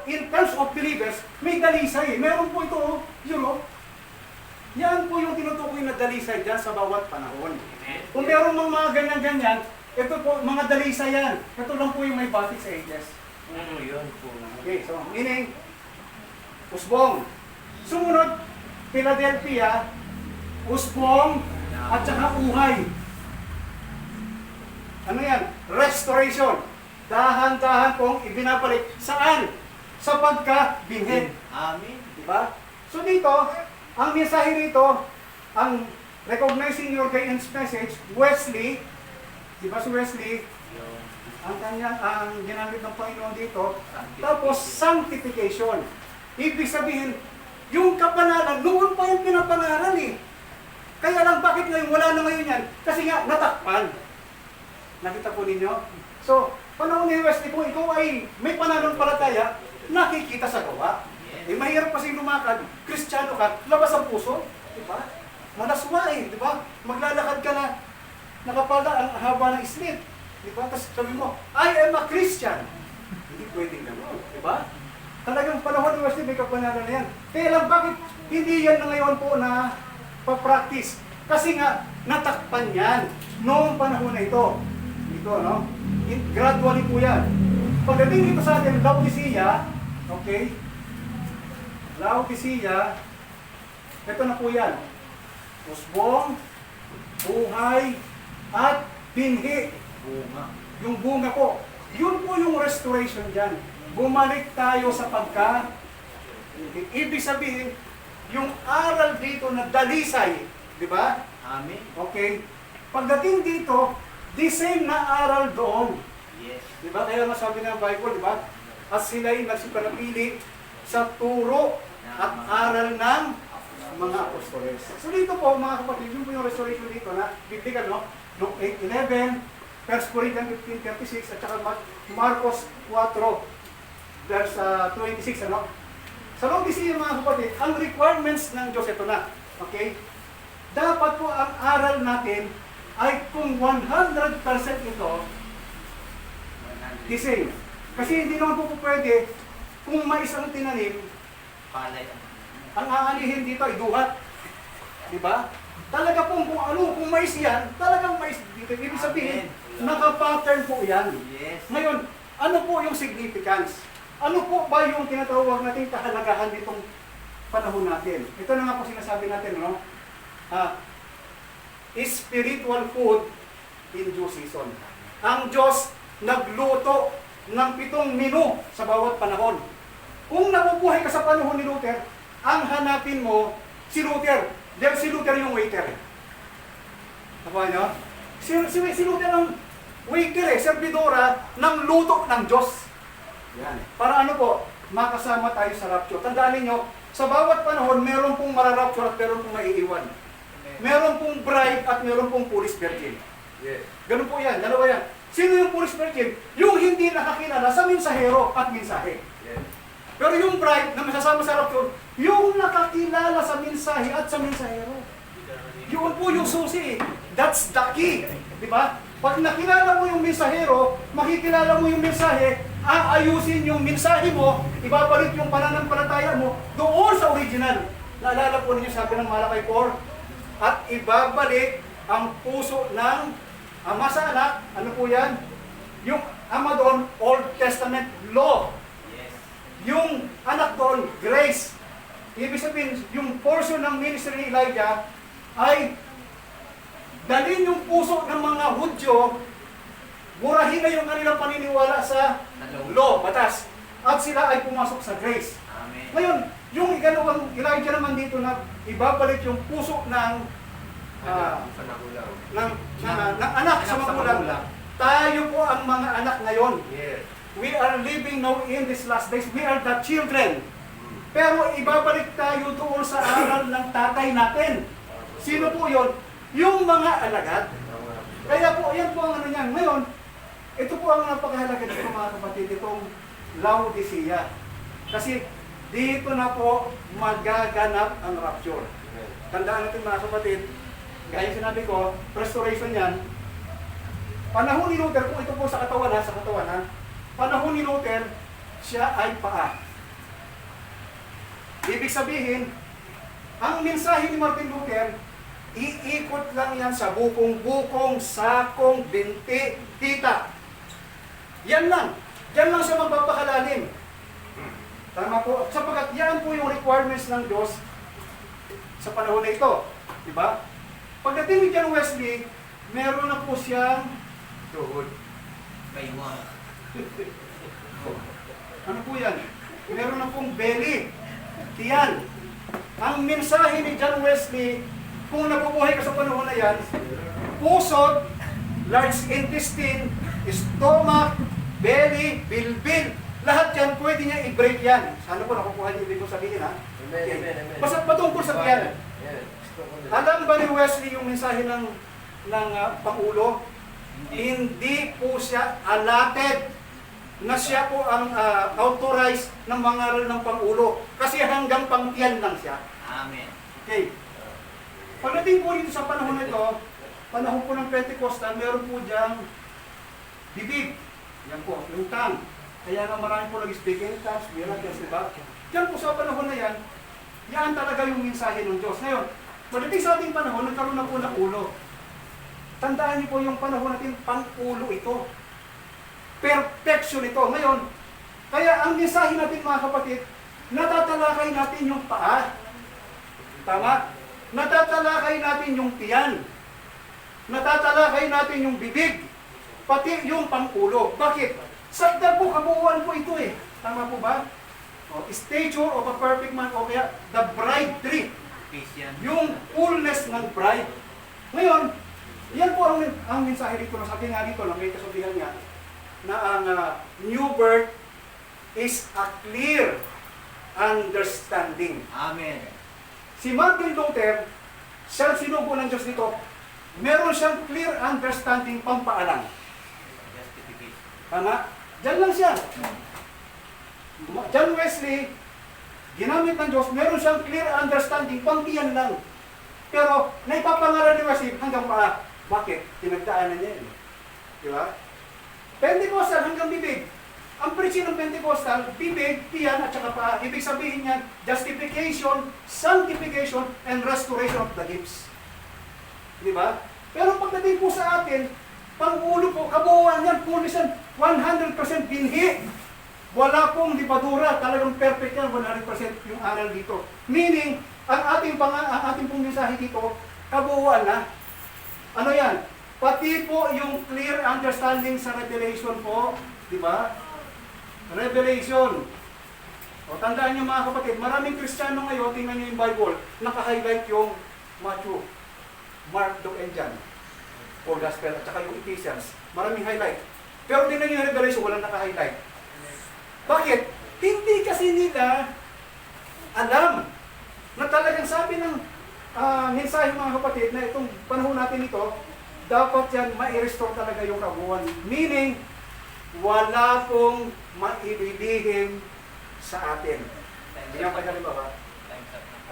in terms of believers, may dalisay. Meron po ito, yun o. Yan po yung tinutukoy na dalisay dyan sa bawat panahon. Kung meron mga ganyan-ganyan, ito po, mga dalisay yan. Ito lang po yung may batik sa ages. Yun po. Okay, so meaning, usbong. Sumunod, Philadelphia, usbong, at saka uhay. Ano yan? Restoration. Dahan-dahan pong ibinabalik. Saan? Sa pagkabinhin. Amen. Diba? So dito, ang mensahe rito, ang recognizing your guidance message, Wesley, diba si Wesley, ang ginamit ng Panginoon dito, tapos sanctification. Ibig sabihin, yung kapanalan, noon pa yung pinapangaral eh. Kaya lang, bakit ngayon wala na ngayon yan? Kasi nga, natakpan. Nakita po ninyo? So, panahon ni Wesley, kung ikaw ay may pananampalataya, nakikita sa gawa. Eh, mahirap kasi lumakad, Kristiyano ka, labas ang puso, di ba? Malaswa eh, di ba? Maglalakad ka na, nakapala ang haba ng islit, di ba? Tapos sabi mo, I am a Christian. Hindi pwedeng gano'n, di ba? Talagang panahon ni Wesley, may kapanalan na yan. Kaya lang, bakit hindi yan na ngayon po na pa-practice? Kasi nga, natakpan yan noong panahon na ito. Ito, no? Gradually po yan. Pagdating dito sa atin, Laodicea, okay? Laodicea, ito na po yan. Usbong, buhay, at binhi. Bunga. Yung bunga po. Yun po yung restoration dyan. Bumalik tayo sa pagka. Ibig sabihin, yung aral dito na dalisay, di ba? Amen. Okay. Pagdating dito, the same na aral doon. Yes. Di ba? Kaya masabi ng Bible, di ba? At sila'y nagsipanapili sa turo at aral ng mga apostoles. So dito po, mga kapatid, yun po yung restoration dito na biblical, no? Luke 8:11, 1 Corinthians 15:36, at saka Marcos 4, verse 26, ano? Sa Laodicea, mga kapatid, ang requirements ng Diyos, ito na. Okay? Dapat po ang aral natin ay kung 100% ito, the same. Kasi hindi naman po pwede kung mais ang tinanim, Palay. ang aanihin dito ay duhat. Diba? Talaga pong kung ano, kung mais yan, talagang mais dito. Ibig sabihin, naka-pattern po yan. Yes. Ngayon, ano po yung significance? Ano po ba yung tinatawag natin kahalagahan ditong panahon natin? Ito na nga po sinasabi natin, no? Spiritual food in due season. Ang Diyos nagluto ng 7 menu sa bawat panahon. Kung nabubuhay ka sa panahon ni Luther, ang hanapin mo si Luther. Dahil si Luther yung waiter. Nakuha nyo? Si Luther ang waiter servidora ng luto ng Diyos. Yan. Para ano po, makasama tayo sa rapture. Tandaan niyo, sa bawat panahon, meron pong mararapture at meron pong maiiwan. Meron pong bride at meron pong foolish virgin. Yes. Ganun po yan, dalawa yan. Sino yung foolish virgin? Yung hindi nakakilala sa mensahero at mensahe. Yes. Pero yung bride na masasama sa rapture, yung nakakilala sa mensahe at sa mensahero. Yun po yung susi. That's the key. Di ba? Pag nakilala mo yung mensahero, makikilala mo yung mensahe, aayusin yung mensahe mo, ibabalik yung pananampalataya mo doon sa original. Naalala po ninyo sabi ng Malakay 4, at ibabalik ang puso ng ama sa anak. Ano po yan? Yung ama doon, Old Testament law. Yung anak doon, grace. Ibig sabihin, yung portion ng ministry ni Elijah ay dalhin yung puso ng mga Hudyo, burahin na yung kanilang paniniwala sa law, batas. At sila ay pumasok sa grace. Amen. Ngayon, yung ikalawang Elijah naman dito na ibabalik yung puso ng anak sa magulang. Tayo po ang mga anak ngayon. Yes. We are living now in these last days. We are the children. Pero ibabalik tayo doon sa aral ng tatay natin. Sino po yon? Yung mga alagad. Kaya po, yan po ang ano niyan. Ngayon, ito po ang napakahalaga dito mga kapatid, itong Laodicea. Kasi dito na po magaganap ang rapture. Tandaan natin mga kapatid, gaya sinabi ko, restoration yan. Panahon ni Luther, kung ito po sa katawan ha, panahon ni Luther, siya ay paa. Ibig sabihin, ang mensahe ni Martin Luther, iikot lang yan sa bukong-bukong, sakong, binti, tita. Yan lang. Yan lang siya magpapakalalim. Tama po. Sapagkat yan po yung requirements ng Diyos sa panahon na ito. Diba? Pagdating ni John Wesley, meron na po siyang tuhod. May mga. Ano po yan? Meron na pong belly. Tiyan. Ang mensahe ni John Wesley, kung nabubuhay ka sa panahon na yan, pusod, large intestine, stomach, belly, bilbil, lahat yan, pwede niya i-break yan. Sana po nakukuha niyo ibig ko sabihin, ha? Amen. Basta patungkol sa tiyan. Alam ba ni Wesley yung mensahe ng Pangulo? Hindi po siya allotted na siya po ang authorized ng mangaral ng Pangulo. Kasi hanggang pangtiyan lang siya. Amen. Okay. Pagdating po dito sa panahon na ito, panahon po ng Pentecostal, meron po diyang bibig. Yan po, yung tongue. Kaya nga marami po nag-speak in tongues, miracles, diba? Yan po sa panahon na yan, yan talaga yung mensahe ng Diyos. Ngayon, pagdating sa ating panahon, nagkaroon na po ng ulo. Tandaan niyo po yung panahon natin, pang-ulo ito. Perfection ito. Ngayon, kaya ang mensahe natin mga kapatid, natatalakay natin yung paa. Tama? Natatalakay natin yung tiyan. Natatalakay natin yung bibig. Pati yung pang-ulo. Bakit? Sagdag po, kabuuan po ito eh. Tama po ba? O, stature of a perfect man o kaya the bride tree. Peace yan. Yung fullness ng bride. Ngayon, yan po ang mensahe dito. Sabi nga dito, may kasabihan niya, na ang new birth is a clear understanding. Amen. Si Martin Luther, siya sinugo ng Diyos dito, meron siyang clear understanding pampaalam. Justification. Tama? Diyan lang siya. John Wesley, ginamit ng Diyos, meron siyang clear understanding, pangtiyan lang. Pero, naipapangaral ni Wesley hanggang paa. Bakit? Tinagdaanan niya yun. Di ba? Pentecostal hanggang bibig. Ang preaching ng Pentecostal, bibig, tiyan, at saka paa. Ibig sabihin niyan, justification, sanctification, and restoration of the gifts. Di ba? Pero pagdating po sa atin, pang-ulo po, kabuuan yan, fullness yan, 100% binhi. Wala pong lipadura, talagang perfect yan, 100% yung aral dito. Meaning, ang ating pong mensahe dito, kabuuan na. Ano yan? Pati po yung clear understanding sa Revelation po, di ba? Revelation. O tandaan niyo mga kapatid, maraming Kristiyano ngayon, tingnan niyo yung Bible, naka-highlight yung Matthew, Mark, Luke, and John. O Gospel, at saka yung Ephesians. Maraming highlight. Pero tingnan niyo yung Revelation, walang naka-highlight. Bakit? Hindi kasi nila alam na talagang sabi ng mensahe mga kapatid na itong panahon natin ito, dapat yan ma-restore talaga yung kabuuan. Meaning, wala pong maililihim sa atin. Hindi ang halimbawa.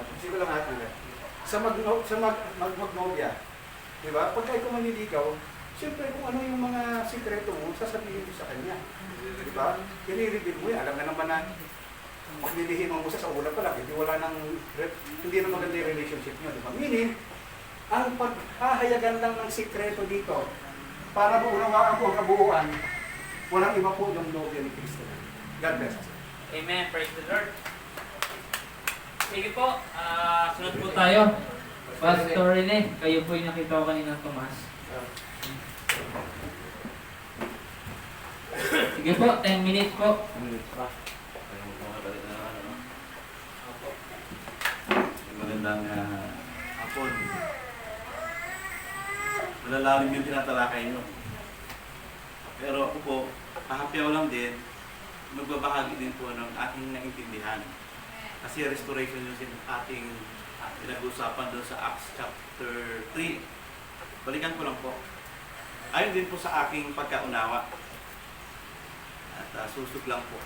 At sige lang natin. Sa Magnolia, di ba? Pagka ikaw manliligaw, siyempre kung ano yung mga sikreto mo, sasabihin mo sa kanya. Di ba? I-reveal mo yan. Alam ka naman na maglilihim mo sa ulan pa lang. Hindi na maganda yung relationship nyo. Di ba? Meaning, ang paghahayagan lang ng sikreto dito para maunawaan ko ang kabuuan, walang iba po yung nobya ni Kristo. God bless us. Amen. Praise the Lord. Sige po, sunod po tayo. Pastor Rene, kayo po yung nakita ko kanina ng Tomas. Sige po, 10 minutes po. Magandang hapon. Malalalim yung tinatalakay nyo. Pero ako po, kahapyaw lang din, magbabahagi din po ng aking naintindihan. Kasi restoration yung ating pinag-usapan doon sa Acts chapter 3. Balikan ko lang po. Ayon din po sa aking pagkaunawa. At susog lang po.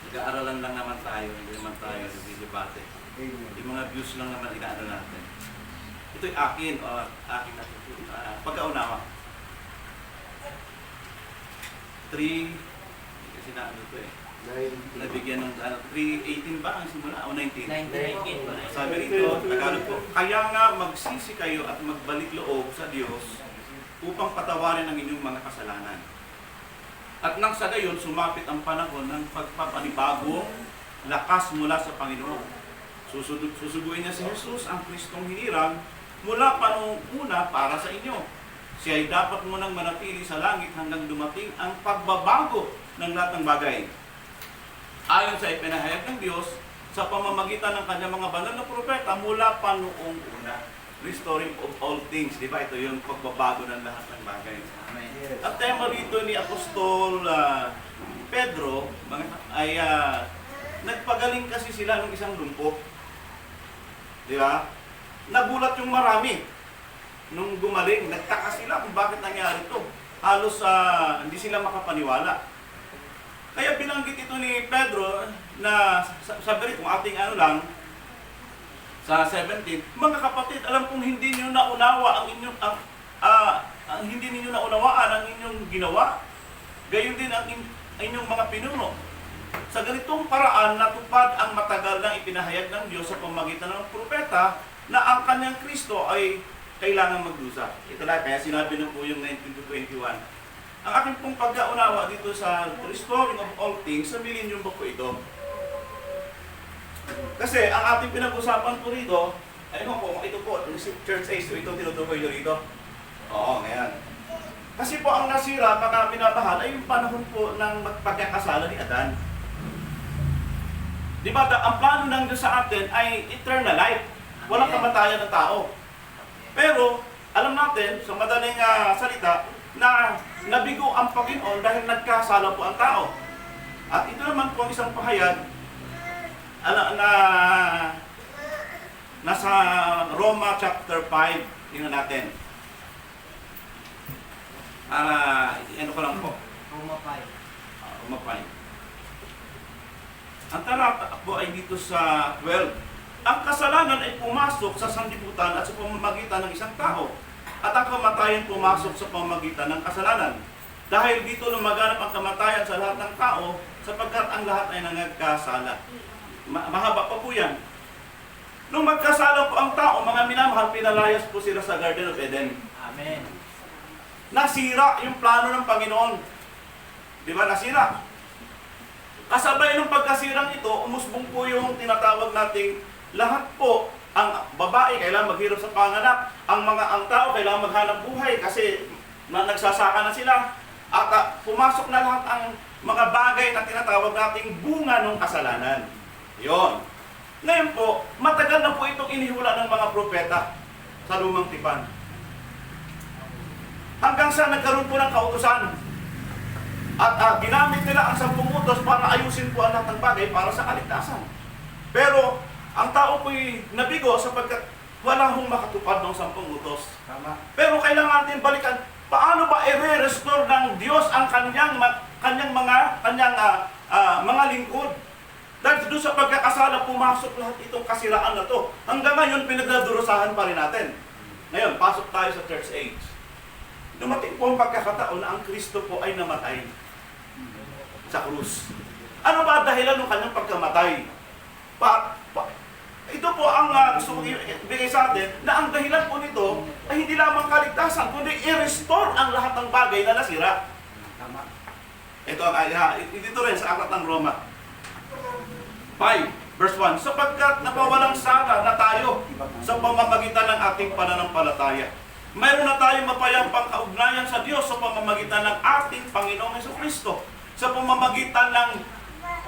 Nag-aaralan lang naman tayo, hindi naman tayo nagdidebate. Yung mga views lang naman inaano natin. Ito'y akin o aking pagkaunawa. 3, kasi naano ito eh. nabigyan ng 3:18 ba ang simula? O 19? 19 ba? Sabi rito, Tagalog po, kaya nga magsisi kayo at magbalik loob sa Diyos upang patawarin ang inyong mga kasalanan. At nang sa gayon, sumapit ang panahon ng pagpapanibagong lakas mula sa Panginoon. Susuguin niya si Jesus, ang Kristong hinirang, mula pa noong una para sa inyo. Siya ay dapat munang manatili sa langit hanggang dumating ang pagbabago ng lahat ng bagay. Ayon sa ipinahayag ng Diyos, sa pamamagitan ng kanyang mga banal na propeta mula pa noong una. Restoring of all things. Di ba? Ito yung pagbabago ng lahat ng bagay. Amen. Ang tema rito ni Apostol Pedro ay nagpagaling kasi sila ng isang lumpo. Di ba? Nagulat yung marami nung gumaling. Nagtaka sila kung bakit nangyari ito. Halos hindi sila makapaniwala. Kaya binanggit ito ni Pedro na sabi rin kung ating sa 17, mga kapatid, alam kong hindi niyo naunawa ang inyong hindi niyo naunawaan ang inyong ginawa. Gayon din ang inyong mga pinuno. Sa ganitong paraan natupad ang matagal nang ipinahayag ng Diyos sa pamamagitan ng propeta na ang kanyang Kristo ay kailangan magdusa. Ito lang, kaya sinabi ng po yung 19-21. Ang aking pong pagkaunawa dito sa restoring of all things, sa millennium ba po ito? Kasi ang ating pinag-usapan po rito, ayun po, ito po, church age, ito tinutukoy nyo rito. Oo, ngayon. Kasi po ang nasira, baka binabahan, ay yung panahon po ng pagkakasala ni Adan. Di ba, ang plano ng Diyos sa atin ay eternal life. Walang kamatayan ng tao. Pero, alam natin, sa madaling salita, na nabigo ang Panginoon dahil nagkasala po ang tao. At ito naman po ang isang pahayag nasa Roma chapter 5, tingnan natin. Ano ko lang po. Roma 5. Roma 5. Ang talata po ay dito sa 12. Ang kasalanan ay pumasok sa sanlibutan at sa pamamagitan ng isang tao. At ang kamatayan pumasok sa pamamagitan ng kasalanan. Dahil dito lumaganap ang kamatayan sa lahat ng tao sapagkat ang lahat ay nangagkasala. Mahaba pa po yan. Nung magkasala po ang tao, mga minamahal, pinalayas po sila sa Garden of Eden. Amen. Nasira yung plano ng Panginoon. Di ba? Nasira. Kasabay ng pagkasirang ito, umusbong po yung tinatawag nating lahat po. Ang babae kailangan maghirap sa panganak, ang tao kailangan maghanap buhay kasi nagsasaka na sila. At pumasok na lahat ang mga bagay na tinatawag nating bunga ng kasalanan. Yon. Ngayon po, matagal na po itong inihula ng mga propeta sa lumang tipan. Hanggang sa nagkaroon po ng kautusan. At ginamit nila ang 10 utos para ayusin po ang lahat ng bagay para sa kaligtasan. Pero ang tao po'y nabigo sapagkat wala hong makatupad ng 10 utos. Tama. Pero kailangan natin balikan, paano ba i-restore ng Diyos ang kanyang mga lingkod? Dahil doon sa pagkakasala, pumasok lahat itong kasiraan na to. Hanggang ngayon, pinagdadurusahan pa rin natin. Ngayon, pasok tayo sa church age. Dumating po ang pagkakataon na ang Kristo po ay namatay sa krus. Ano ba dahilan ng kanyang pagkamatay? Ito po ang gusto kong ibigay sa atin, na ang dahilan po nito ay hindi lamang kaligtasan, kundi i-restore ang lahat ng bagay na nasira. Tama. Ito dito rin sa aklat ng Roma 5, verse 1. Sapagkat napawalang sala na tayo sa pamamagitan ng ating pananampalataya. Mayroon na tayong mapayampang kaugnayan sa Diyos sa pamamagitan ng ating Panginoong Jesucristo. Sa pamamagitan ng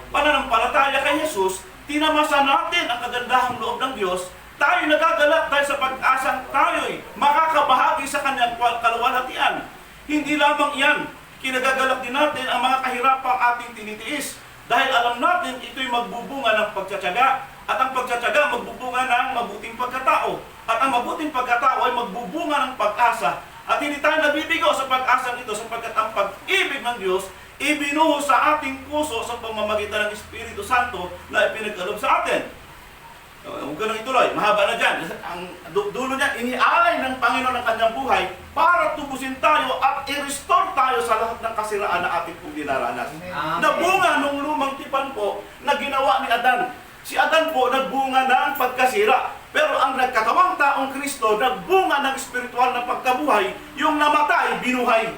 pananampalataya kay Jesus, tinamasa natin ang kagandahang loob ng Diyos. Tayo nagagalak dahil sa pag-asang tayo'y makakabahagi sa kanyang kaluwalhatian. Hindi lamang iyan, kinagagalak din natin ang mga kahirapang ating tinitiis. Dahil alam natin ito'y magbubunga ng pagtsatsaga. At ang pagtsatsaga magbubunga ng mabuting pagkatao. At ang mabuting pagkatao ay magbubunga ng pag-asa. At hindi tayo nabibigo sa pag-asang ito sapagkat ang pag-ibig ng Diyos ibinuho sa ating puso sa pamamagitan ng Espiritu Santo na ipinagkaloob sa atin. Huwag ka nang ituloy, mahaba na dyan. Ang dulo niya, inialay ng Panginoon ang kanyang buhay para tubusin tayo at i-restore tayo sa lahat ng kasiraan na ating pong dinaranas. Amen. Na bunga nung lumang tipan po na ginawa ni Adan. Si Adan po nagbunga ng pagkasira. Pero ang nagkatawang taong Kristo nagbunga ng espiritual na pagkabuhay, yung namatay, binuhay.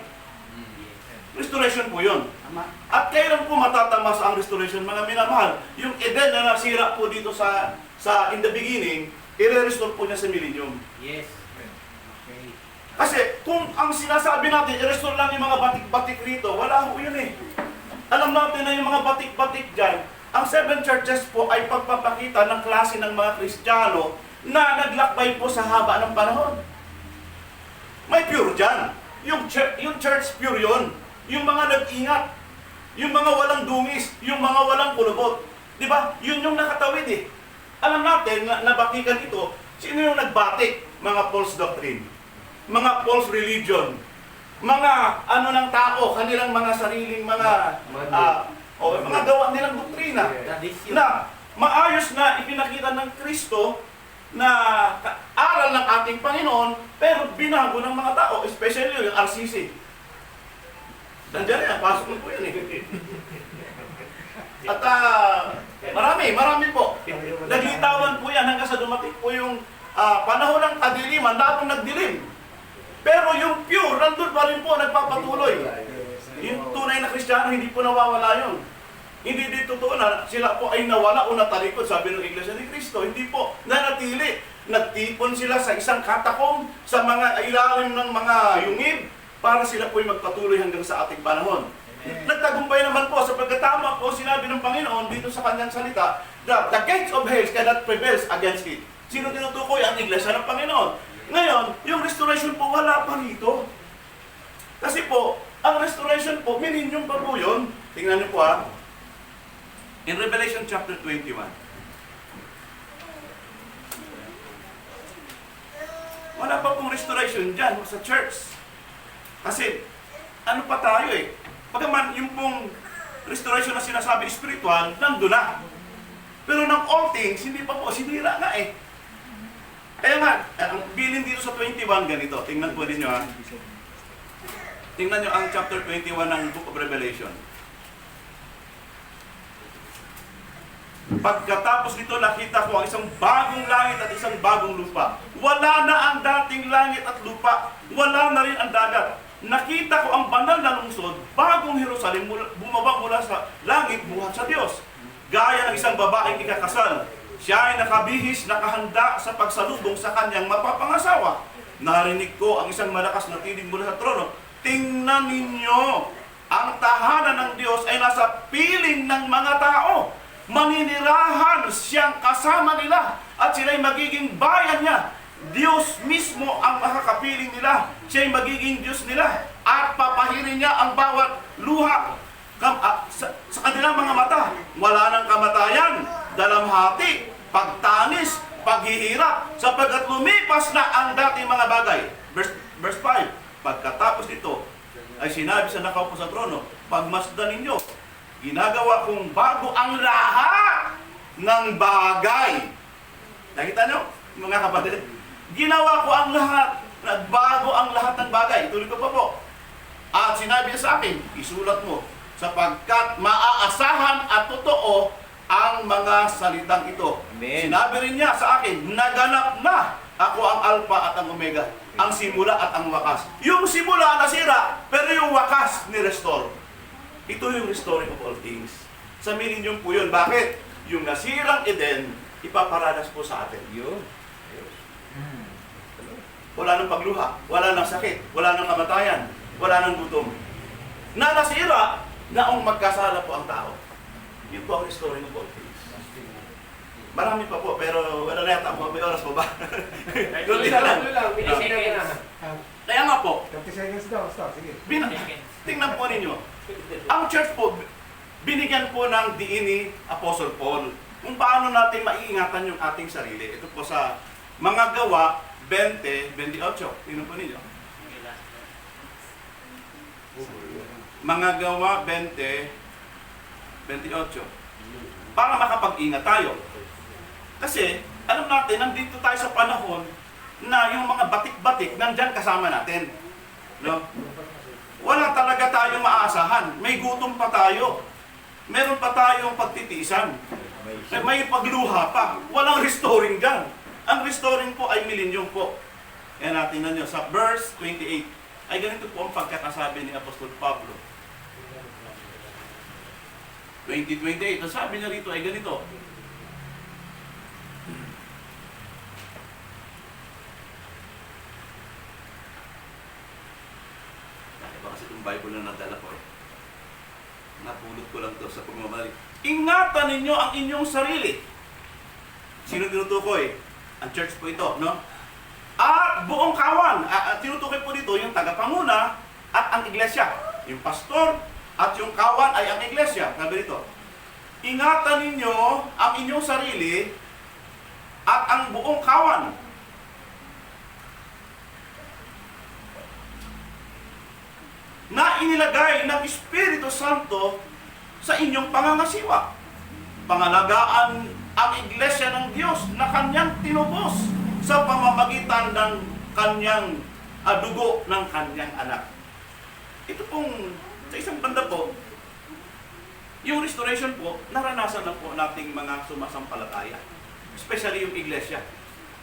Restoration po yun. Tama. At kailan po matatamas ang restoration, mga minamahal? Yung Eden na nasira po dito sa in the beginning, i-restore po niya sa millennium. Yes. Okay. Kasi kung ang sinasabi natin, i-restore lang yung mga batik-batik rito, wala ho yun eh. Alam natin na yung mga batik-batik dyan, ang 7 churches po ay pagpapakita ng klase ng mga Kristiyano na naglakbay po sa haba ng panahon. May pure dyan. Yung church pure yun. Yung mga nag-ingat. Yung mga walang dungis. Yung mga walang kulubot. Di ba? Yun yung nakatawid eh. Alam natin na nabatikan ito, sino yung nagbatik? Mga false doctrine. Mga false religion. Mga ano ng tao, kanilang mga sariling mga mga gawa nilang doktrina. Tradisyon. Na maayos na ipinakita ng Kristo na aral ng ating Panginoon, pero binago ng mga tao, especially yung RCC. Nandiyan yan, pasok mo po yan eh. At marami po. Naglitawan po yan hanggang sa dumating po yung panahon ng kadiliman, lalong nagdilim. Pero yung pure, nandun pa rin po, nagpapatuloy. Yung tunay na Kristiyano, hindi po nawawala yun. Hindi dito totoo na sila po ay nawala o natalikod, sabi ng Iglesia ni Cristo. Hindi po, nanatili. Nagtipon sila sa isang katakom, sa mga ilalim ng mga yungib, para sila po ay magpatuloy hanggang sa ating panahon. Nagtagumpay naman po, sapagkat tama po sinabi ng Panginoon dito sa kanyang salita, that the gates of hell cannot prevail against it. Sino tinutukoy? Ang Iglesia ng Panginoon. Ngayon, yung restoration po, wala pa rito. Kasi po, ang restoration po, millennium pa po yun. Tingnan niyo po in Revelation chapter 21. Wala pa pong restoration dyan sa church. Kasi, ano pa tayo eh. Pagaman, yung pong restoration na sinasabi spiritual, nandun na. Pero ng all things, hindi pa po, sinira nga eh. Kaya nga, ang bilin dito sa 21, ganito. Tingnan po din nyo Tingnan nyo ang chapter 21 ng Book of Revelation. Pagkatapos nito, nakita ko ang isang bagong langit at isang bagong lupa. Wala na ang dating langit at lupa. Wala na rin ang dagat. Nakita ko ang banal na lungsod, bagong Jerusalem, bumaba mula sa langit buhat sa Diyos. Gaya ng isang babaeng ikakasal. Siya ay nakabihis, nakahanda sa pagsalubong sa kanyang mapapangasawa. Narinig ko ang isang malakas na tinig mula sa trono. Tingnan ninyo, ang tahanan ng Diyos ay nasa piling ng mga tao. Maninirahan siyang kasama nila at sila'y magiging bayan niya. Diyos mismo ang makakapiling nila. Siya'y magiging Diyos nila at papahirin niya ang bawat luha sa kanilang mga mata. Wala nang kamatayan, dalamhati, pagtanis, paghihirap, sapagkat lumipas na ang dating mga bagay. Verse 5, pagkatapos nito ay sinabi sa nakaupo sa trono, pagmasdan ninyo, ginagawa kong bago ang lahat ng bagay. Nakita nyo, mga kapatid? Ginawa ko ang lahat, nagbago ang lahat ng bagay. Ituloy ko pa po. At sinabi niya sa akin, isulat mo, sapagkat maaasahan at totoo ang mga salitang ito. Amen. Sinabi rin niya sa akin, naganap na ako ang Alpha at ang Omega, ang simula at ang wakas. Yung simula nasira, pero yung wakas ni-restore. Ito yung restoring of all things. Sa millennium po yun. Bakit? Yung nasirang Eden, ipaparadas po sa atin. Yun. Wala nang pagluha, wala nang sakit, wala nang kamatayan, wala nang gutom. Na nasira, naong magkasala po ang tao. Yun po ang restoring of all things. Marami pa po, pero wala na yata po. May oras po ba? Kunti na lang. Kaya nga po, 30 seconds daw, stop. Sige. tingnan po ninyo. Ang church po, binigyan po ng diin ni Apostle Paul kung paano natin maiingatan yung ating sarili. Ito po sa mga gawa 20:28. Tingnan po ninyo. Mga gawa 20:28. Para makapag-ingat tayo. Kasi, alam natin, nandito tayo sa panahon na yung mga batik-batik nandyan kasama natin. No? Wala talaga tayong maaasahan. May gutom pa tayo. Meron pa tayong pagtitiisan. May pagluha pa. Walang restoring dyan. Ang restoring po ay millennium po. Yan natin na nyo. Sa verse 28, ay ganito po ang pagkakasabi ni Apostol Pablo. 20:28, ang sabi niya rito ay ganito. Iba kasi itong Bible na nadala ko. Napulot ko lang to sa pagmamalik. Ingatan ninyo ang inyong sarili. Sino tinutukoy? Ang church po ito, no? At buong kawan. Tinutukoy po dito yung tagapanguna at ang iglesia. Yung pastor at yung kawan ay ang iglesia. Sabi dito, ingatan ninyo ang inyong sarili at ang buong kawan. Na inilagay ng Espiritu Santo sa inyong pangangasiwa. Pangalagaan ang iglesia ng Diyos na kanyang tinubos sa pamamagitan ng kanyang dugo ng kanyang anak. Ito pong, sa isang banda po, yung restoration po, naranasan na po nating mga sumasampalataya. Especially yung iglesia.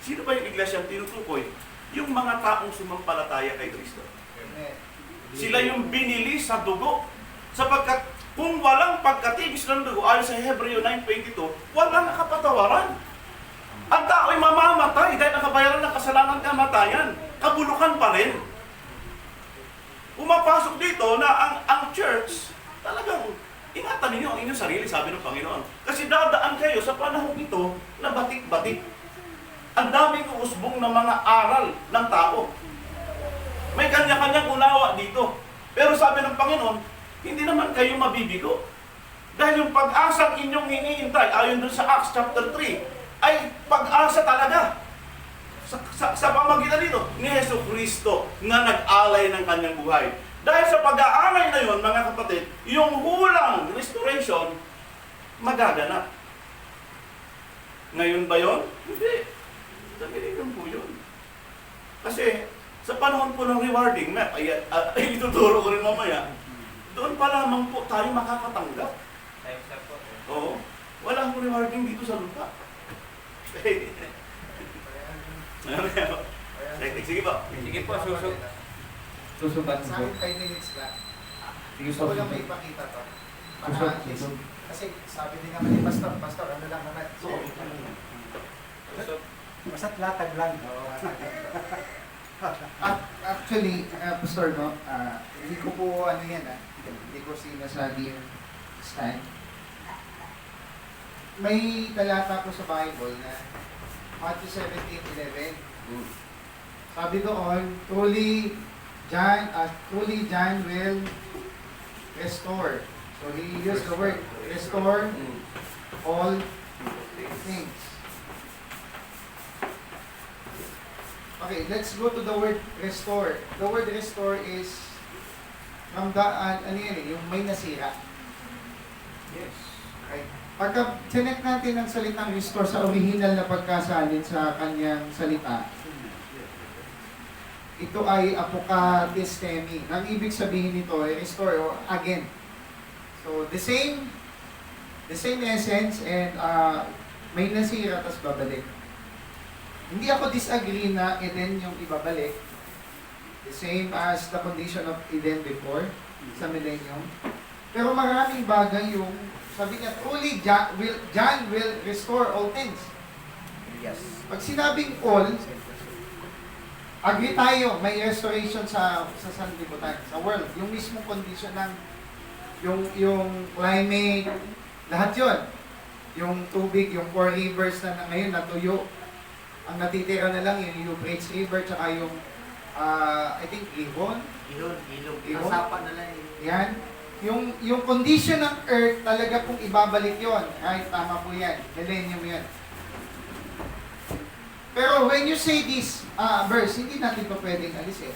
Sino ba yung iglesia ang tinutukoy? Yung mga taong sumampalataya kay Kristo. Sila yung binili sa dugo. Sapagkat kung walang pagkatigis ng dugo, ayon sa Hebreo 9:22, walang kapatawaran. Ang tao ay mamamatay dahil nakabayaran ng kasalanan kamatayan. Kabulukan pa rin. Pumapasok dito na ang church, talagang ingatan ninyo ang inyong sarili, sabi ng Panginoon. Kasi dadaan kayo sa panahon ito na batik-batik. Ang daming uusbong ng mga aral ng tao. May kanya-kanyang unawa dito. Pero sabi ng Panginoon, hindi naman kayo mabibigo. Dahil yung pag-asang inyong iniintay, ayon dun sa Acts chapter 3, ay pag-asa talaga. Sa pamagitan dito, ni Yesu Kristo na nag-alay ng kanyang buhay. Dahil sa pag-aalay na yun, mga kapatid, yung hulang restoration, magaganap. Ngayon ba yun? Hindi. Sabihin po yun. Kasi, sa panahon po ng rewarding, ituturo ko rin mamaya, doon pa lamang po tayo makakatanggap. Time's up po. Oo. Wala akong rewarding dito sa lupa. Sige po. Sige po, Susubat Sa akin 5 minutes lang. Sige, Gusto ko lang may ipakita to. Para at least, kasi sabi din naman ni Pastor, ano lang naman. Basta't latag lang. Actually, Pastor, no, hindi ko po ano yan, hindi ko sinasabi yung stand. May talata po sa Bible na Matthew 17:11. Sabi doon, truly John will restore. So he used the word restore all things. Okay, let's go to the word restore. The word restore is from the, ano yan yung may nasira. Yes. Okay. Pagka sinek natin ang salitang restore sa original na pagkasalin sa kanyang salita, ito ay apokatistemi. Ang ibig sabihin nito ay restore or again. So the same essence and may nasira tas babalik. Hindi ako disagree na Eden yung ibabalik. The same as the condition of Eden before sa millennium. Pero maraming bagay yung sabi niya, truly John will restore all things. Yes. Pag sinabing all, agree tayo, may restoration sa sanlibutan, sa world. Yung mismong condition ng yung climate, lahat yon. Yung tubig, yung 4 rivers na ngayon natuyo. Ang natitira na lang yung Euphrates River, tsaka yung, I think, Gihon. Ilog. Kasapan na lang yun. Yan. Yung condition ng earth, talaga pong ibabalik yon. Right? Tama po yan. Millennium yan. Pero when you say this verse, hindi natin pa pwedeng alisin.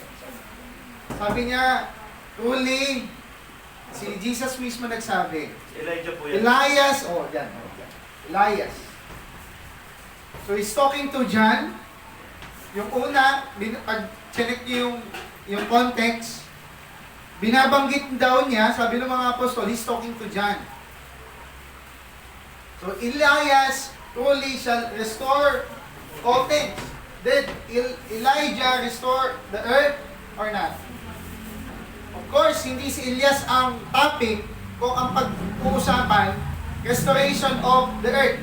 Sabi niya, truly, si Jesus mismo nagsabi, Elijah po yan. Elias, Elias. So he's talking to John. Yung una, pag check niyo yung context, binabanggit daw niya, sabi ng mga apostol, he's talking to John. So Elias truly shall restore all things. Did Elijah restore the earth or not? Of course, hindi si Elias ang topic kung ang pag-uusapan, restoration of the earth.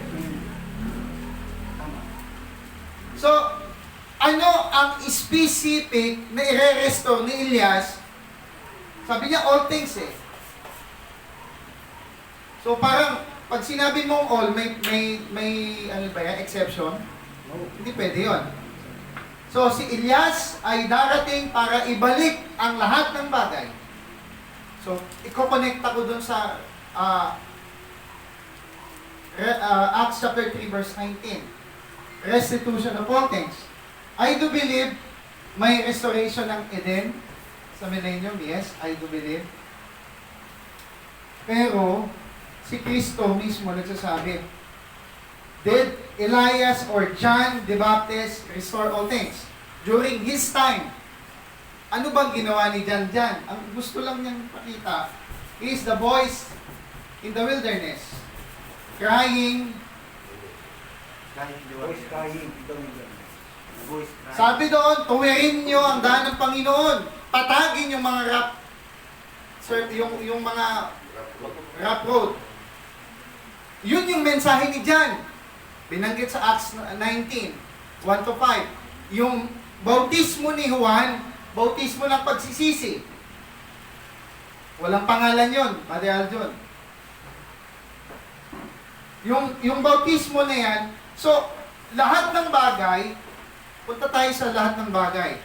So, ano ang specific na i-restore ni Elias? Sabi niya, all things eh. So, parang, pag sinabi mong all, may ano ba yan, exception? Hindi pwede yun. So, si Elias ay darating para ibalik ang lahat ng bagay. So, i-connect ako dun sa Acts chapter 3 verse 19. Restitution of all things. I do believe may restoration ng Eden sa millennium. Yes, I do believe. Pero, si Kristo mismo nagsasabi, did Elias or John the Baptist restore all things? During his time, ano bang ginawa ni John dyan? Ang gusto lang niyang pakita is the voice in the wilderness, crying. Voice crying. Voice crying. Sabi doon, tuwirin niyo ang daan ng Panginoon. Patagin yung mga yung mga rough road. Yun yung mensahe ni John. Binanggit sa Acts 19, 1-5. Yung bautismo ni Juan, bautismo ng pagsisisi. Walang pangalan yun, Padre Aljon. Yung bautismo na yan, so, lahat ng bagay, punta tayo sa lahat ng bagay.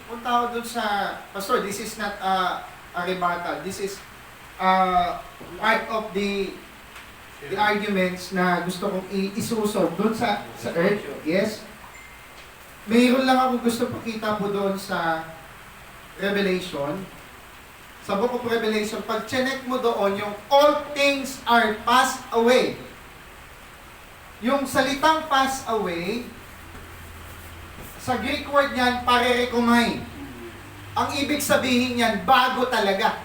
Punta ako dun sa, Pastor, this is not a rebuttal. This is part of the arguments na gusto kong isusog doon sa earth. Yes. Mayroon lang ako gusto pakita po doon sa Revelation. Sa Book of Revelation, pag check mo doon, yung all things are passed away. Yung salitang pass away, sa Greek word niyan, parerekomai. Ang ibig sabihin niyan, bago talaga.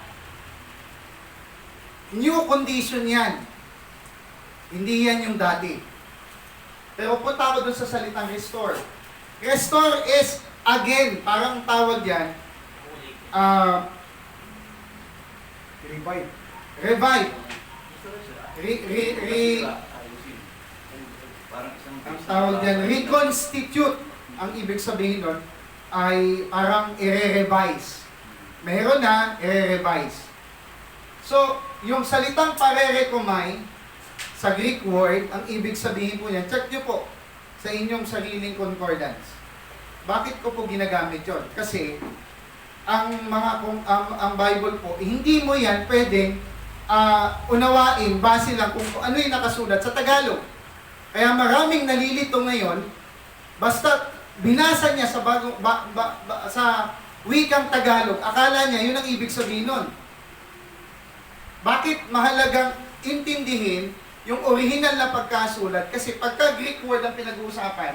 New condition yan. Hindi yan yung dati. Pero punta ako dun sa salitang restore. Restore is, again, parang tawag yan, Revive. revive. Ang tawag yan, reconstitute. Ang ibig sabihin nun ay parang i-revise. Meron na, i-revise. So, yung salitang parerekomai, sa Greek word, ang ibig sabihin po niyan, check nyo po sa inyong sariling concordance. Bakit ko po ginagamit yon? Kasi, ang Bible po, hindi mo yan pwedeng unawain base lang kung ano yung nakasulat sa Tagalog. Kaya maraming nalilito ngayon, basta binasa niya sa sa wikang Tagalog, akala niya yun ang ibig sabihin nun. Bakit mahalagang intindihin yung original na pagkasulat? Kasi pagka Greek word ang pinag-uusapan,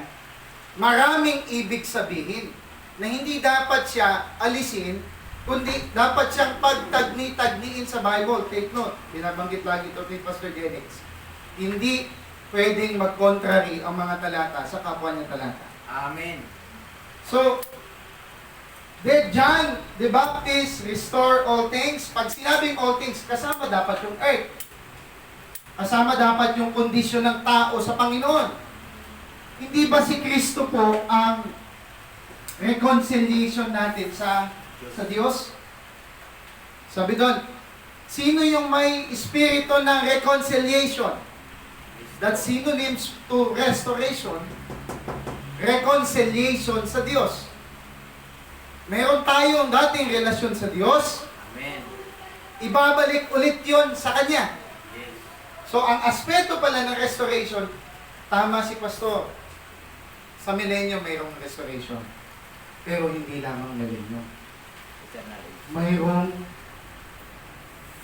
maraming ibig sabihin na hindi dapat siya alisin, kundi dapat siyang pagtagni-tagniin sa Bible. Take note, binabanggit lagi ito ni Pastor Genix. Hindi pwedeng mag-contrary ang mga talata sa kapwa niyang talata. Amen. So, did John the Baptist restore all things? Pag sinabing all things, kasama dapat yung earth. Kasama dapat yung kondisyon ng tao sa Panginoon. Hindi ba si Kristo po ang reconciliation natin sa Diyos? Sabi doon, sino yung may espiritu ng reconciliation? That's synonyms to restoration. Reconciliation sa Diyos. Meron tayong dating relasyon sa Diyos. Amen. Ibabalik ulit yon sa Kanya. Yes. So, ang aspeto pala ng restoration, tama si Pastor. Sa millennium, mayroong restoration. Pero hindi lamang millennium. Eternally. Mayroong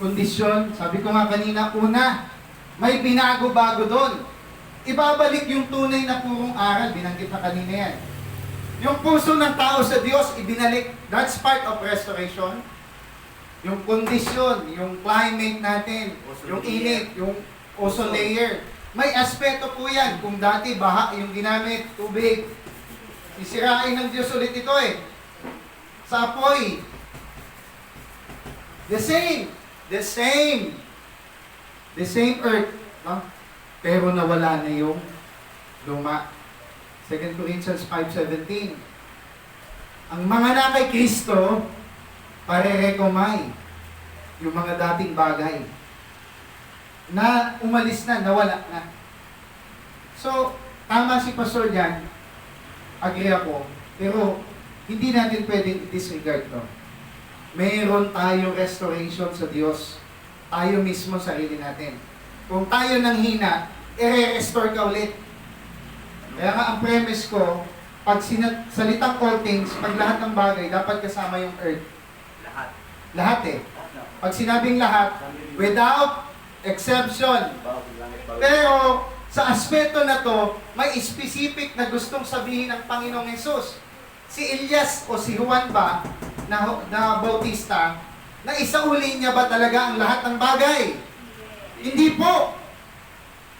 kondisyon. Sabi ko nga kanina, una, may binago-bago doon. Ibabalik yung tunay na purong aral. Binanggit na kanina yan. Yung puso ng tao sa Diyos, ibinalik. That's part of restoration. Yung kondisyon, yung climate natin, Ozone yung layer. init, yung ozone layer. May aspeto po yan. Kung dati baha yung ginamit, tubig, sisirain ng Diyos ulit ito eh. Sa apoy. The same earth. No? Pero nawala na yung luma. 2 Corinthians 5:17. Ang mga na kay Kristo, parerekomay yung mga dating bagay na umalis na, nawala na. So, tama si Pastor dyan, agree ako, pero hindi natin pwedeng disregard to. Mayroon tayong restoration sa Diyos. Tayo mismo sarili natin. Kung tayo nang hina, i-restore ka ulit. Kaya nga ang premise ko, pag salitang all things, pag lahat ng bagay, dapat kasama yung earth. Lahat. Lahat eh. Pag sinabing lahat, without exception. Pero sa aspeto na to, may specific na gustong sabihin ng Panginoong Hesus. Si Elias o si Juan ba, na Bautista, na isauli niya ba talaga ang lahat ng bagay? Hindi po.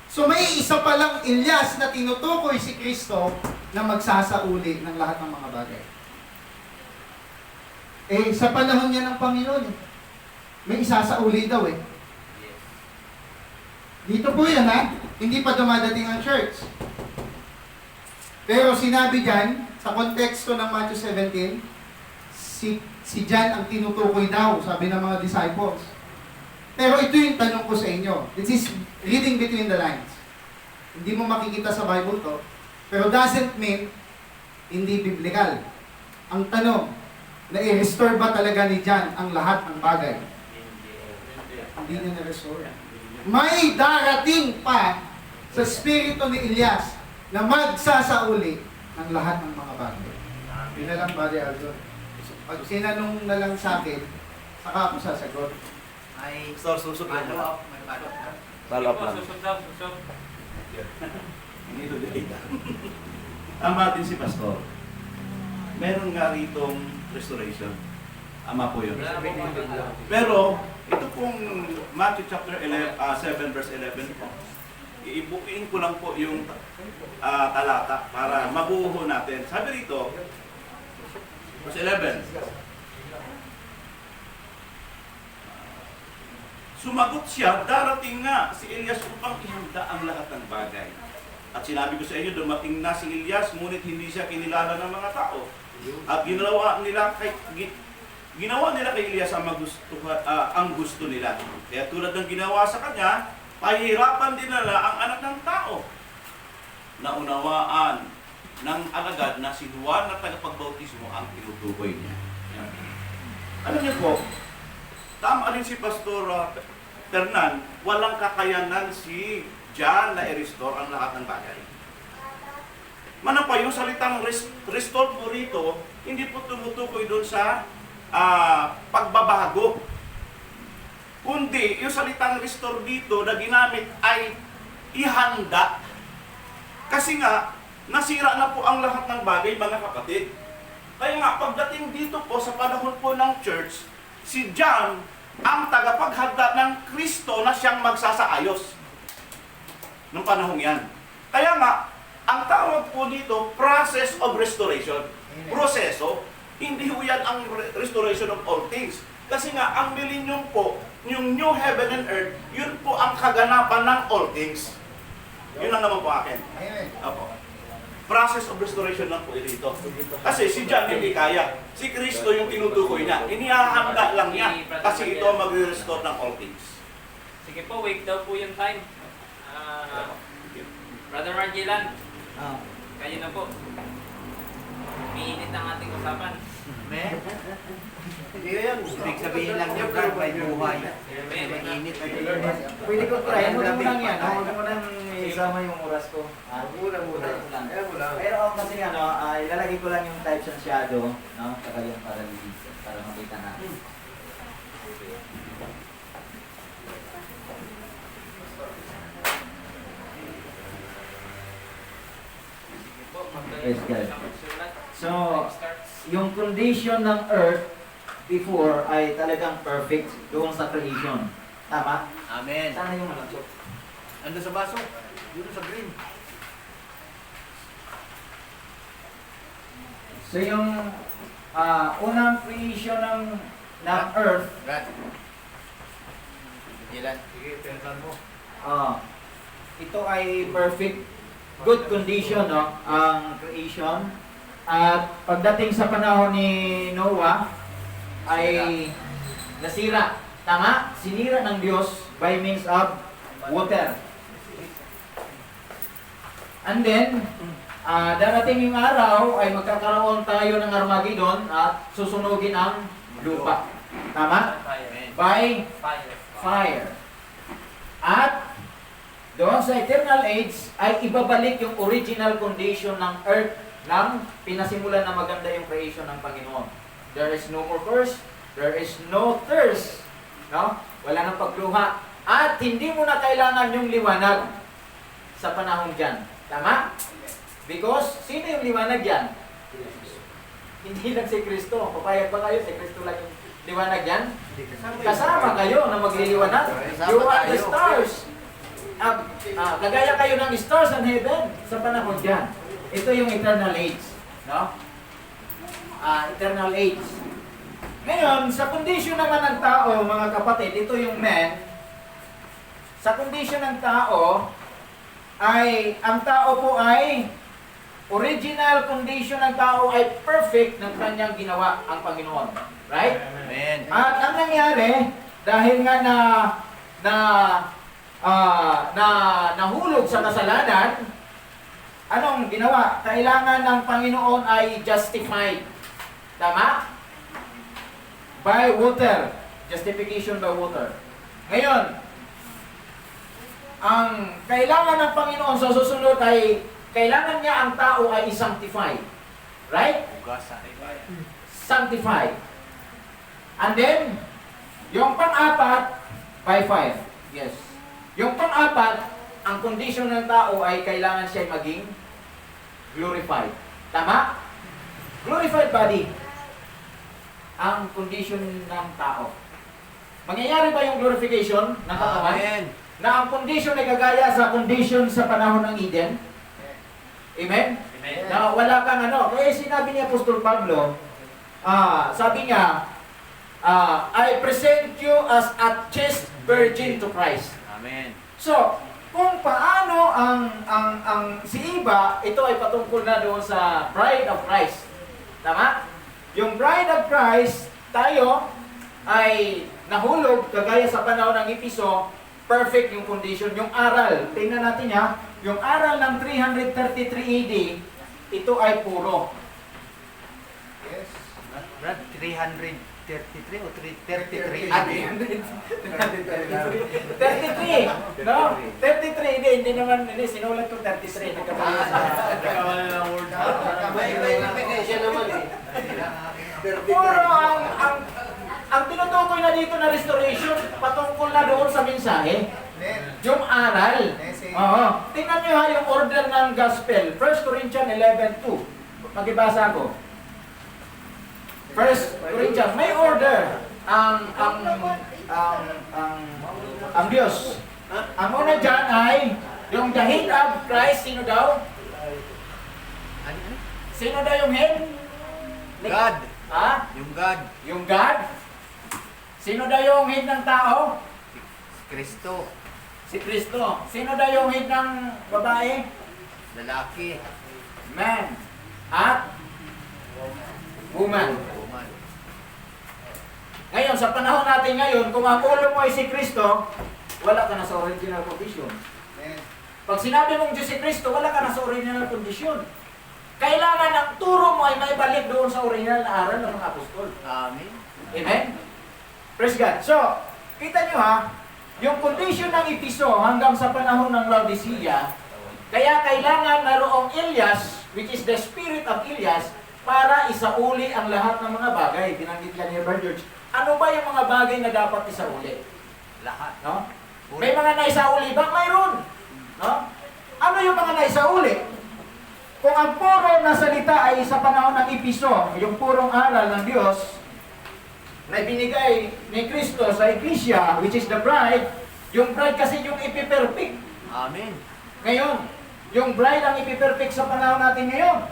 So may isa palang Elias na tinutukoy si Kristo na magsasauli ng lahat ng mga bagay. Eh, sa panahon niya ng Panginoon, may isasauli daw eh. Dito po yan ha, hindi pa dumadating ang church. Pero sinabi dyan, sa konteksto ng Matthew 17, si John ang tinutukoy daw, sabi ng mga disciples. Pero ito yung tanong ko sa inyo. This is reading between the lines. Hindi mo makikita sa Bible to, pero doesn't mean hindi biblical. Ang tanong, na-restore ba talaga ni John ang lahat ng bagay? Hindi niya na-restore. May darating pa sa spirito ni Elias na magsasauli ng lahat ng mga bagay. Yun na lang, Buddy Aldo. Pag sinanong na lang sa akin, saka ako sasagot. May Susok lang. follow up. May follow up. Follow up lang. Susog daw, susog. Hindi ito data. Tama din si Pastor. Meron nga ritong restoration. Ama po yun. Pero, ito pong Matthew chapter 7 verse 11 po. Iibukin ko lang po yung talata para mabuho natin. Sabi rito, verse 11. Sumagot siya, darating nga si Elias upang ihanda ang lahat ng bagay. At sinabi ko sa inyo, dumating na si Elias, ngunit hindi siya kinilala ng mga tao. At ginawa nila kay Elias ang gusto nila. Kaya tulad ng ginawa sa kanya, pahihirapan din nila ang anak ng tao. Naunawaan ng alagad na si Juan na tagapagbautismo ang tinutukoy niya. Alam niyo po, tama rin si Pastor Fernan, walang kakayanan si John na i-restore ang lahat ng bagay. Manapa yung salitang restore po rito, hindi po tumutukoy doon sa pagbabago. Kundi, yung salitang restore dito na ginamit ay ihanda. Kasi nga, nasira na po ang lahat ng bagay, mga kapatid. Kaya nga, pagdating dito po sa panahon po ng church, si John ang tagapaghanda ng Kristo na siyang magsasaayos ng panahon yan. Kaya nga, ang tawag po dito, process of restoration. Proseso, hindi ho yan ang restoration of all things. Kasi nga, ang millennium po, yung new heaven and earth, yun po ang kaganapan ng all things. Yun lang naman po akin. Opo. Process of restoration lang po dito. Kasi si John hindi kaya. Si Kristo yung tinutukoy niya. Inihahanda lang niya. Kasi ito ang magre-restore ng all things. Sige po, wait daw po yung time. Brother Margilan, kayo na po. Mainit ang ating usapan. May? Hindi yan. Ibig sabihin lang yung God may buhay. May init. Pwede ko try mo lang yan. Huwag mo nang isama yung oras ko. Muna. Pero kasi ilalagay ko lang yung types ng shadow, no? Saka yung para makita natin. Yes, God. So, yung condition ng earth before ay talagang perfect doon sa creation. Tama? Amen. Sana yung Ando sa baso. Yun sa green. So yung unang creation ng earth, Brad. Ilan? Sige, pensan mo. ito ay perfect, good condition, no, ang creation. At pagdating sa panahon ni Noah, ay nasira. Tama? Sinira ng Diyos by means of water. And then, darating yung araw ay magkakaroon tayo ng Armageddon at susunugin ang lupa. Tama? By fire. At doon sa eternal age ay ibabalik yung original condition ng earth nang pinasimulan na maganda yung creation ng Panginoon. There is no more curse, there is no thirst. No? Wala nang pagluha. At hindi mo na kailangan yung liwanag sa panahon dyan. Tama? Because, sino yung liwanag yan? Hindi lang si Kristo. Papayag ba kayo? Si Kristo lang yung liwanag yan? Kasama kayo na magliliwanag. You are the stars. Kagaya kayo ng stars in heaven sa panahon dyan. Ito yung eternal age. No? Eternal age. Ngayon, sa condition naman ng tao, mga kapatid, ito yung man. Sa condition ng tao, ang tao po ay original condition ng tao ay perfect ng kanyang ginawa ang Panginoon. Right? Amen. At ang nangyari, dahil nga nahulog sa kasalanan, anong ginawa? Kailangan ng Panginoon ay justified. Tama? By water. Justification by water. Ngayon, ang kailangan ng Panginoon sa susunod ay kailangan niya ang tao ay i-sanctify. Right? Sanctify. And then, yung pang-apat, by fire. Yes. Yung pang-apat, ang condition ng tao ay kailangan siya maging glorified. Tama? Glorified body. Ang condition ng tao. Mangyayari ba yung glorification ng katawan? Amen. Na ang condition ay kagaya sa condition sa panahon ng Eden? Amen? Amen. Na wala kang ano. Kaya sinabi ni Apostol Pablo, sabi niya, I present you as a chaste virgin to Christ. Amen. So, kung paano ang si Eva, ito ay patungkol na doon sa bride of Christ. Tama? Yung bride of Christ, tayo ay nahulog kagaya sa panahon ng Episo, perfect yung condition, yung aral. Tingnan natin ha, yung aral ng 333 AD, ito ay puro. Yes. Brad, 333 o 333? 33, no? 33, hindi naman, sinulat ko 33, nagkabali sa Nagkawala ng word. Puro ang tinutukoy na dito na restoration, patungkol na doon sa mensahe. Amen. Yung aral. Oo. Tingnan nyo ha yung order ng gospel. 1 Corinthians 11:2. Magibasa ko. 1 Corinthians, may order ang Diyos. Ang una dyan ay yung the head of Christ. Sino daw? Sino daw yung head? God. Ha? Yung God. Yung God? Sino daw yung head ng tao? Kristo. Si Kristo. Sino daw yung head ng babae? Lalaki. Man. At woman. Woman. Ngayon, sa panahon natin ngayon, kung ang ulo mo ay si Kristo, wala ka na sa original condition. Amen. Pag sinabi mong Diyos si Kristo, wala ka na sa original condition. Kailangan ang turo mo ay maibalik doon sa original na aral ng mga apostol. Amen. Amen? Praise God. So, kita nyo ha, yung condition ng Episo hanggang sa panahon ng Laodicea, kaya kailangan mayroong Elias, which is the spirit of Elias, para isauli ang lahat ng mga bagay. Binanggit yan ni Herbert George. Ano ba yung mga bagay na dapat isauli? Lahat. No? May mga naisauli ba? Mayroon. No? Ano yung mga naisauli? Kung ang puro na salita ay sa panahon ng Episo, yung purong aral ng Diyos, na binigay ni Kristo sa Iglesia, which is the bride, yung bride kasi yung ipiperfect. Amen. Ngayon, yung bride ang ipiperfect sa panahon natin ngayon.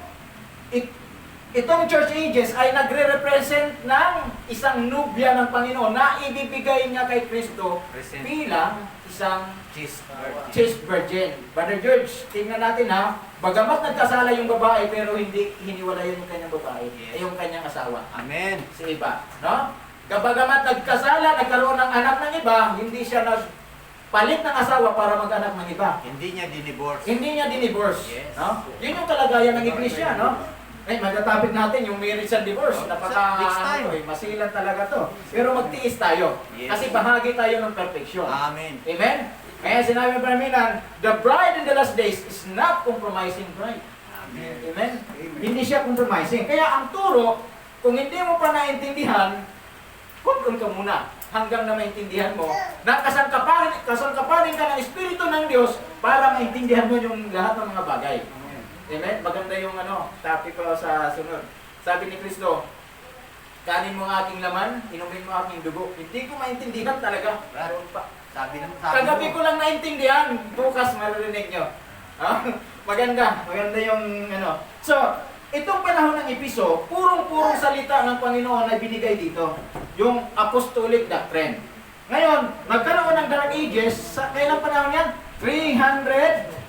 Itong church ages ay nagre-represent ng isang nubya ng Panginoon na ibibigay niya kay Kristo Present. bilang isang Cheese. chaste virgin. Brother George, tingnan natin ha, bagamat nagkasala yung babae pero hindi hiniwalayan yung kanyang babae, Yes. yung kanyang asawa, Amen. si iba, no? Bagamat nagkasala, nagkaroon ng anak ng iba, hindi siya nagpalit ng asawa para mag-anak ng iba. Hindi niya dinivorce. Hindi niya dinivorce, Yes. no? Yun yung kalagayan ng iglesia, no? Eh, magtatapik natin yung marriage and divorce. Next time. Masilan talaga to. Pero magtiis tayo. Yes. Kasi bahagi tayo ng perfection. Amen. Amen? Kaya sinabi pa namin, the bride in the last days is not compromising bride. Amen. Amen? Hindi siya compromising. Kaya ang turo, kung hindi mo pa naintindihan, kontrol ka muna hanggang na maintindihan mo na kasangkapanin ka ng Espiritu ng Diyos para maintindihan mo yung lahat ng mga bagay. Amen? Maganda yung topic ko sa sunod. Sabi ni Kristo, kanin mo ang aking laman, inumin mo ang aking dugo. Hindi ko maintindihan talaga. Meron pa. Sabi Kagabi ko lang naintindihan, bukas maririnig nyo. Maganda yung So, itong panahon ng Episo, purong-purong salita ng Panginoon na binigay dito. Yung apostolic doctrine. Ngayon, nagkaroon ng Dark Ages, sa kailang panahon yan? 300,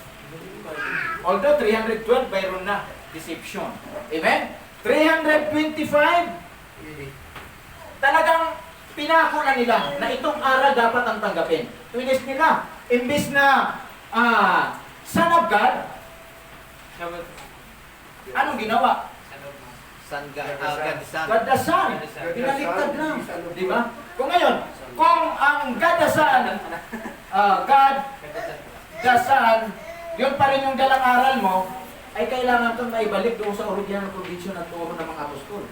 although 312 mayroon na deception. Amen? 325, talagang pinako na nila na itong aral dapat ang tanggapin. Tuwis nila, imbis na Son of God, anong ginawa? God the Son. God the Son. Pinaliktad lang. Di ba? Kung ngayon, kung ang God the Son, God the Son, yun pa rin yung dalang aral mo, ay kailangan itong maibalik doon sa original condition at turo ng mga apostol.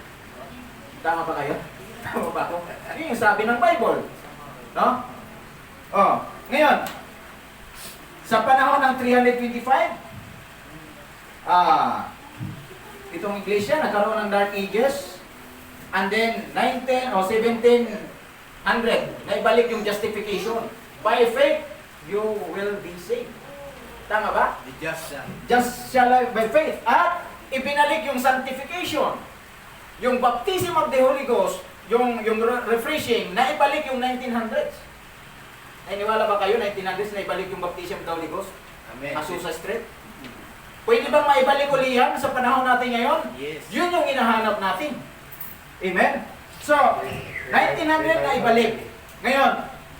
Tama ba kayo? Tama ba ako? Yun yung sabi ng Bible. No? Ngayon, sa panahon ng 325, itong iglesia nagkaroon ng Dark Ages, and then 19 o 1700, naibalik yung justification. By faith, you will be saved. Tama ba? The just son. Just shall I by faith. At ibinalik yung sanctification. Yung baptism of the Holy Ghost, yung refreshing, naibalik yung 1900s. Ay, niwala ba kayo, 1900s, naibalik yung baptism of the Holy Ghost? Amen. Azusa Street. Pwede bang maibalik uli yan sa panahon natin ngayon? Yes. Yun yung hinahanap natin. Amen? So, 1900 na ibalik. Ngayon,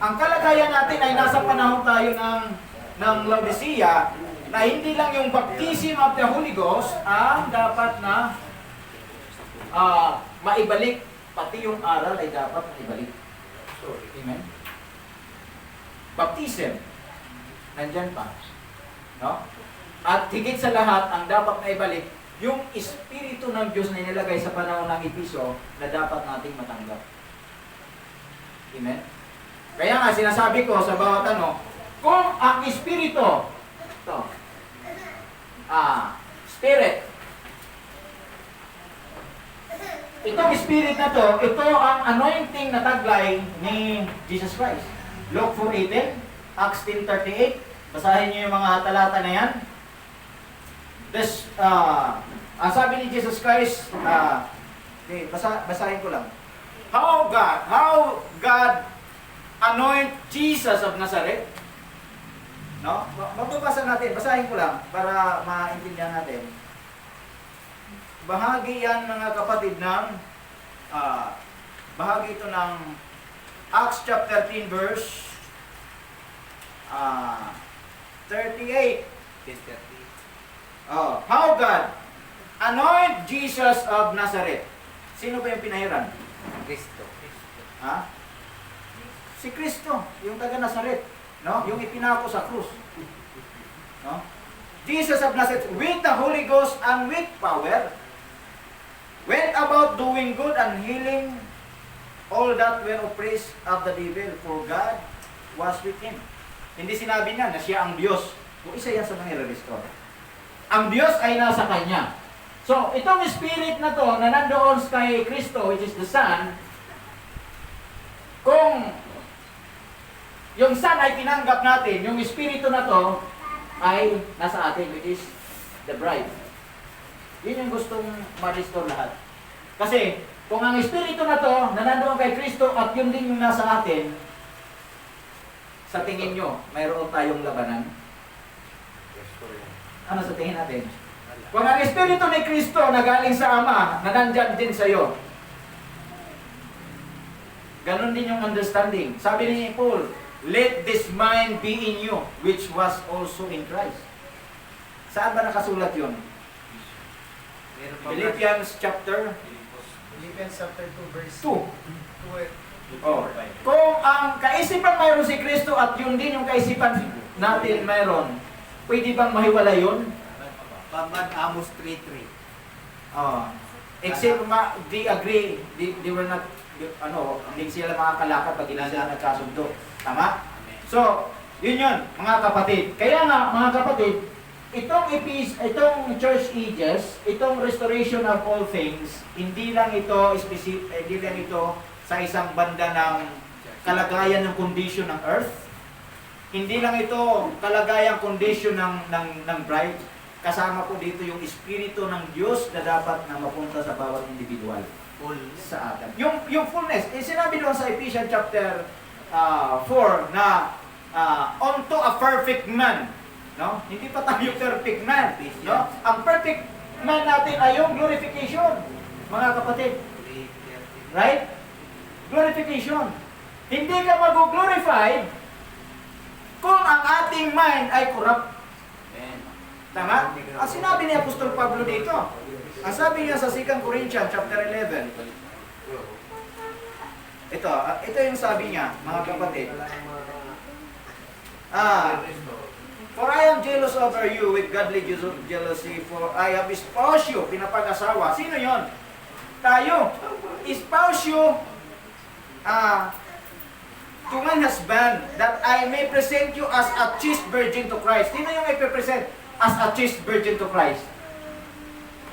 ang kalagayan natin ay nasa panahon tayo ng Laodicea na hindi lang yung baptism of the Holy Ghost ang dapat na maibalik, pati yung aral ay dapat maibalik. Amen? Baptism, nandyan pa. No? At higit sa lahat, ang dapat maibalik, yung Espiritu ng Diyos na inilagay sa panahon ng Episo na dapat nating matanggap. Amen? Kaya nga, sinasabi ko sa bawat kung ang Espiritu, Spirit, itong Spirit na to, ito ang anointing na taglay ni Jesus Christ. Luke 4:18, Acts 10:38, basahin niyo yung mga talata na yan. Ang sabi ni Jesus Christ, basahin ko lang. How God anoint Jesus of Nazareth. No? Magbabasa natin, basahin ko lang para maintindihan natin. Bahagi yan mga kapatid ng bahagi ito ng Acts chapter 13 verse 38. How God anoint Jesus of Nazareth. Sino ba yung pinahiran? Kristo. Ha? Si Kristo, yung taga Nazaret, no? Yung ipinako sa krus. No? Jesus of Nazareth with the Holy Ghost and with power went about doing good and healing all that were oppressed of the devil, for God was with him. Hindi sinabi niya na siya ang Diyos. Kung isa yan sa mga i-restore. Ang Diyos ay nasa Kanya. So, itong Spirit na to na nandoon kay Kristo, which is the Son, kung yung Son ay tinanggap natin, yung Espiritu na to ay nasa atin, which is the bride. Yun yung gustong ma-restore lahat. Kasi, kung ang Espiritu na to, na nandoon kay Kristo at yun din yung nasa atin, sa tingin nyo, mayroon tayong labanan? Ano sa tingin natin? Kung ang Espiritu ni Kristo na galing sa Ama, na nandyan din sa iyo, ganon din yung understanding. Sabi ni Paul, let this mind be in you, which was also in Christ. Saan ba nakasulat yun? Meron pa Philippians chapter Philippians chapter 2 verse 2. 2. Oh. Kung ang kaisipan mayroon si Kristo at yun din yung kaisipan natin mayroon, pwede bang mahiwalay yun? Pamban Amos 3:3. Oh. Except they agree, they were not, hindi sila makakalakad pag hindi sila nagkasundo. Tama? So, yun mga kapatid. Kaya nga, mga kapatid, itong church ages, itong restoration of all things, hindi lang ito sa isang banda ng kalagayan ng condition ng earth. Hindi lang ito kalagayang condition ng bride. Kasama po dito yung Espiritu ng Diyos na dapat na mapunta sa bawat individual. Full. Sa atin. Yung fullness, sinabi doon sa Ephesians chapter 4 na unto a perfect man. No? Hindi pa tayo perfect man. No? Ang perfect man natin ay yung glorification. Mga kapatid. Right? Glorification. Hindi ka mag-glorified kung ang ating mind ay corrupt. Tama? Ang sinabi ni Apostol Pablo dito, ang sabi niya sa 2 Corinthians chapter 11, ito yung sabi niya, mga kapatid. For I am jealous over you with godly jealousy, for I have espoused you, pinapag-asawa. Sino yon? Tayo. Espouse you to my husband, that I may present you as a chaste virgin to Christ. Sino yung ipipresent as a chaste virgin to Christ?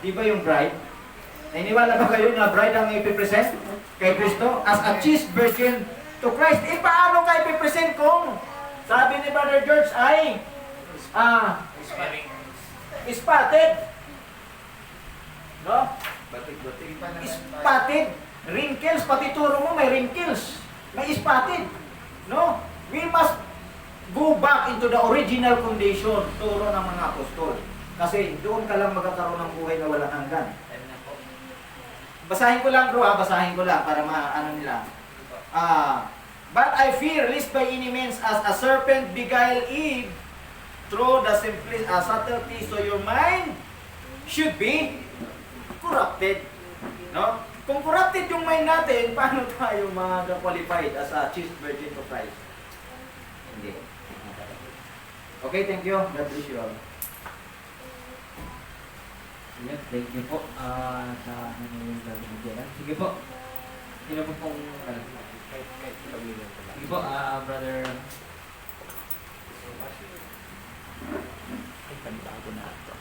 Di ba yung bride? Naniniwala ba kayo na bride ang ipipresent kay Kristo as a chaste virgin to Christ? Eh, paano ka ipipresent kung sabi ni Brother George ay spotted? No? Batik-batik. Spotted. Wrinkles, pati turo mo may wrinkles. May spotted. No? We must go back into the original condition, turo ng mga apostol. Kasi doon ka lang magkakaroon ng buhay na walang hanggan. Basahin ko lang bro, basahin ko lang para maano nila. But I fear lest by any means as a serpent beguile Eve through the subtlety, so your mind should be corrupted. No? Kung corrupted yung mind natin, paano tayo qualified as a chaste virgin to Christ? Hindi. Okay, thank you. God bless you all. Ayan, thank you po sa yung gagawin dyan. Sige po. Sino po pong sige po, brother. Ay, kanta ko na ito.